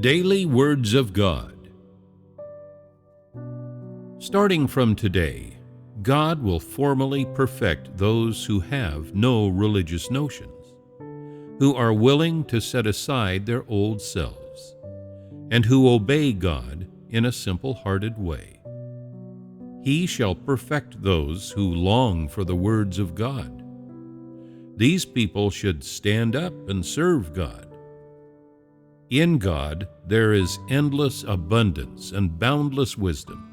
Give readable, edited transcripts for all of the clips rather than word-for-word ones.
Daily Words of God. Starting from today, God will formally perfect those who have no religious notions, who are willing to set aside their old selves, and who obey God in a simple-hearted way. He shall perfect those who long for the words of God. These people should stand up and serve God. In God there is endless abundance and boundless wisdom.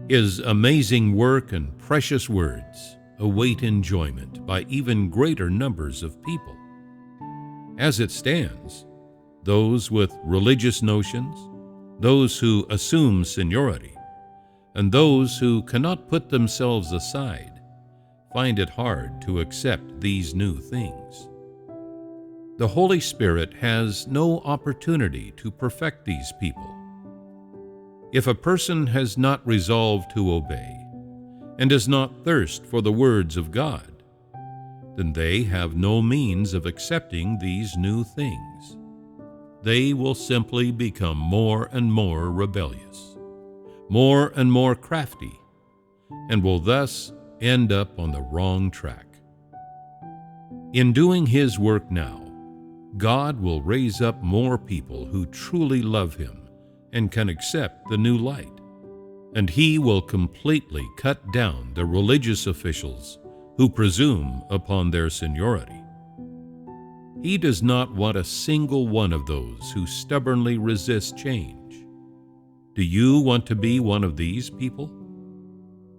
His amazing work and precious words await enjoyment by even greater numbers of people. As it stands, those with religious notions, those who assume seniority, and those who cannot put themselves aside find it hard to accept these new things. The Holy Spirit has no opportunity to perfect these people. If a person has not resolved to obey and does not thirst for the words of God, then they have no means of accepting these new things. They will simply become more and more rebellious, more and more crafty, and will thus end up on the wrong track. In doing His work now, God will raise up more people who truly love Him and can accept the new light, and He will completely cut down the religious officials who presume upon their seniority. He does not want a single one of those who stubbornly resist change. Do you want to be one of these people?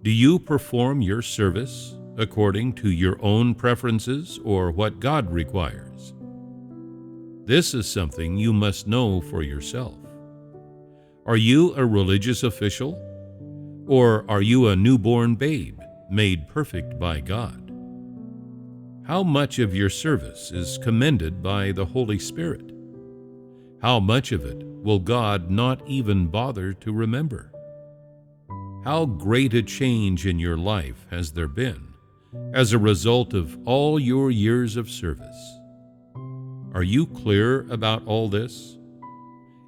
Do you perform your service according to your own preferences or what God requires? This is something you must know for yourself. Are you a religious official, or are you a newborn babe made perfect by God? How much of your service is commended by the Holy Spirit? How much of it will God not even bother to remember? How great a change in your life has there been as a result of all your years of service? Are you clear about all this?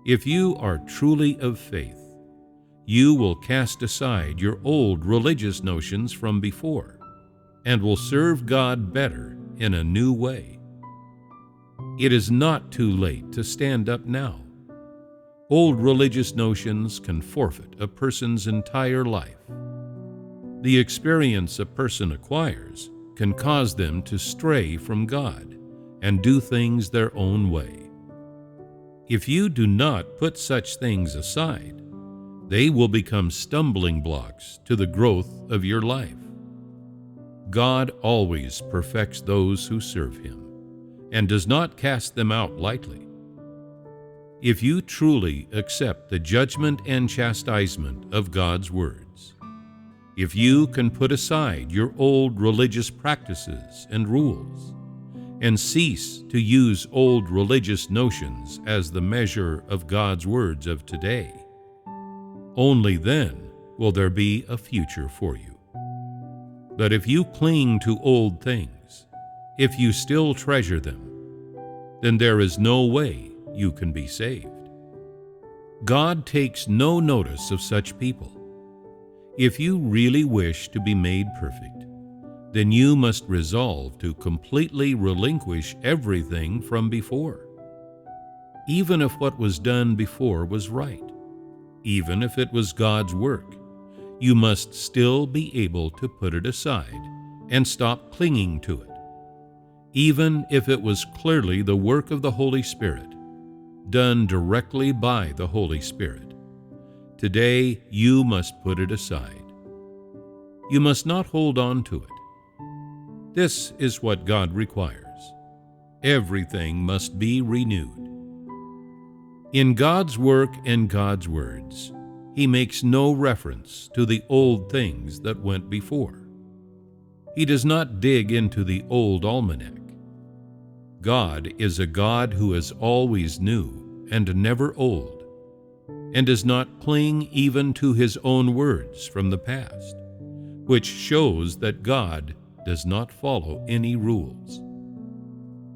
If you are truly of faith, you will cast aside your old religious notions from before and will serve God better in a new way. It is not too late to stand up now. Old religious notions can forfeit a person's entire life. The experience a person acquires can cause them to stray from God and do things their own way. If you do not put such things aside, they will become stumbling blocks to the growth of your life. God always perfects those who serve Him and does not cast them out lightly. If you truly accept the judgment and chastisement of God's words, if you can put aside your old religious practices and rules, and cease to use old religious notions as the measure of God's words of today, only then will there be a future for you. But if you cling to old things, if you still treasure them, then there is no way you can be saved. God takes no notice of such people. If you really wish to be made perfect, then you must resolve to completely relinquish everything from before. Even if what was done before was right, even if it was God's work, you must still be able to put it aside and stop clinging to it. Even if it was clearly the work of the Holy Spirit, done directly by the Holy Spirit, today you must put it aside. You must not hold on to it. This is what God requires. Everything must be renewed. In God's work and God's words, He makes no reference to the old things that went before. He does not dig into the old almanac. God is a God who is always new and never old, and does not cling even to His own words from the past, which shows that God does not follow any rules.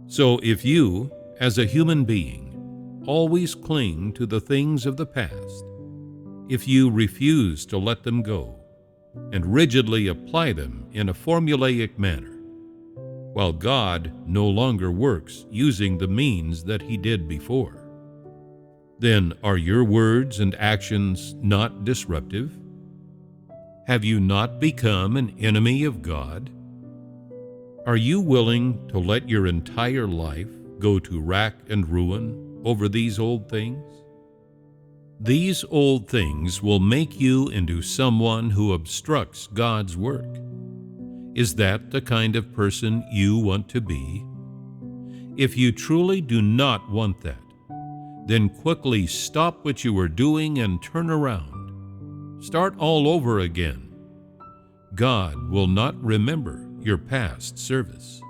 So if you, as a human being, always cling to the things of the past, if you refuse to let them go and rigidly apply them in a formulaic manner, while God no longer works using the means that He did before, then are your words and actions not disruptive? Have you not become an enemy of God? Are you willing to let your entire life go to rack and ruin over these old things? These old things will make you into someone who obstructs God's work. Is that the kind of person you want to be? If you truly do not want that, then quickly stop what you are doing and turn around. Start all over again. God will not remember your past service.